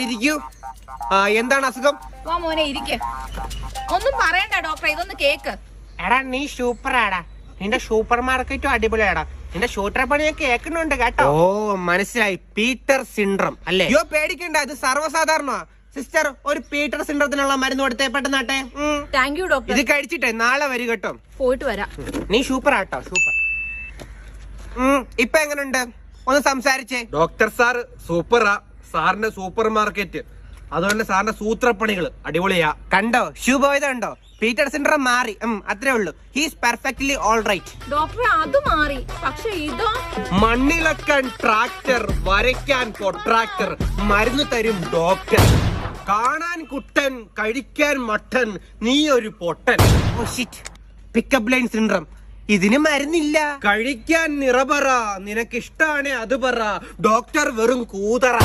ഇരിക്കൂ. എന്താണ് അസുഖം? വാ മോനെ ഇരിക്ക്. ഒന്നും പറയണ്ട ഡോക്ടറെ, ഇതൊന്ന് കേക്ക്. എടാ നീ സൂപ്പറാടാ, നിന്റെ സൂപ്പർ മാർക്കറ്റും അടിപൊളിയാടാ, നിന്റെ ഷൂട്ടർ പണി ഞാൻ കേൾക്കുന്നുണ്ട് കേട്ടോ. ഓ മനസ്സിലായി, പീറ്റർ സിൻഡ്രം അല്ലേ? അയ്യോ പേടിക്കണ്ട, ഇത് സർവ്വസാധാരണ. സിസ്റ്റർ, ഒരു പീറ്റർ സിൻഡ്രത്തിനുള്ള മരുന്ന് കൊടുത്തേ പെട്ടെന്നാട്ടെ. Thank you doctor. ഇത് കഴിച്ചിട്ടേ നാളെ വരും കേട്ടോ. പോയിട്ട് വരാം. നീ സൂപ്പർ ആട്ടോ, സൂപ്പർ. ഇപ്പൊ എങ്ങനുണ്ട്? ഒന്ന് സംസാരിച്ചേ. ഡോക്ടർ സാർ സൂപ്പറാ, സാറിന്റെ സൂപ്പർ മാർക്കറ്റ്, അതുകൊണ്ട് സാറിന്റെ സൂത്രപ്പണികള് അടിപൊളിയാ. കണ്ടോ ശുഭോയത കണ്ടോ? പീറ്റർ സിൻഡ്രം മാറി, അത്രേ ഉള്ളൂ. He's perfectly all right. ഡോക്ടറെ അത് മാറി, പക്ഷെ ഇതോ? മണ്ണിളക്കാൻ ട്രാക്ടർ, വരയ്ക്കാൻ കൊട്രാക്ടർ, മരുന്ന് തരും ഡോക്ടർ. കാണാൻ കുട്ടൻ, കഴിക്കാൻ മട്ടൻ, നീ ഒരു പൊട്ടൻ. Oh shit, pickup line syndrome. ഇതിന് മരുന്നില്ല. കഴിക്കാൻ നിറപറ, നിനക്കിഷ്ടാണേ അത് പറ, ഡോക്ടർ വെറും കൂതറ.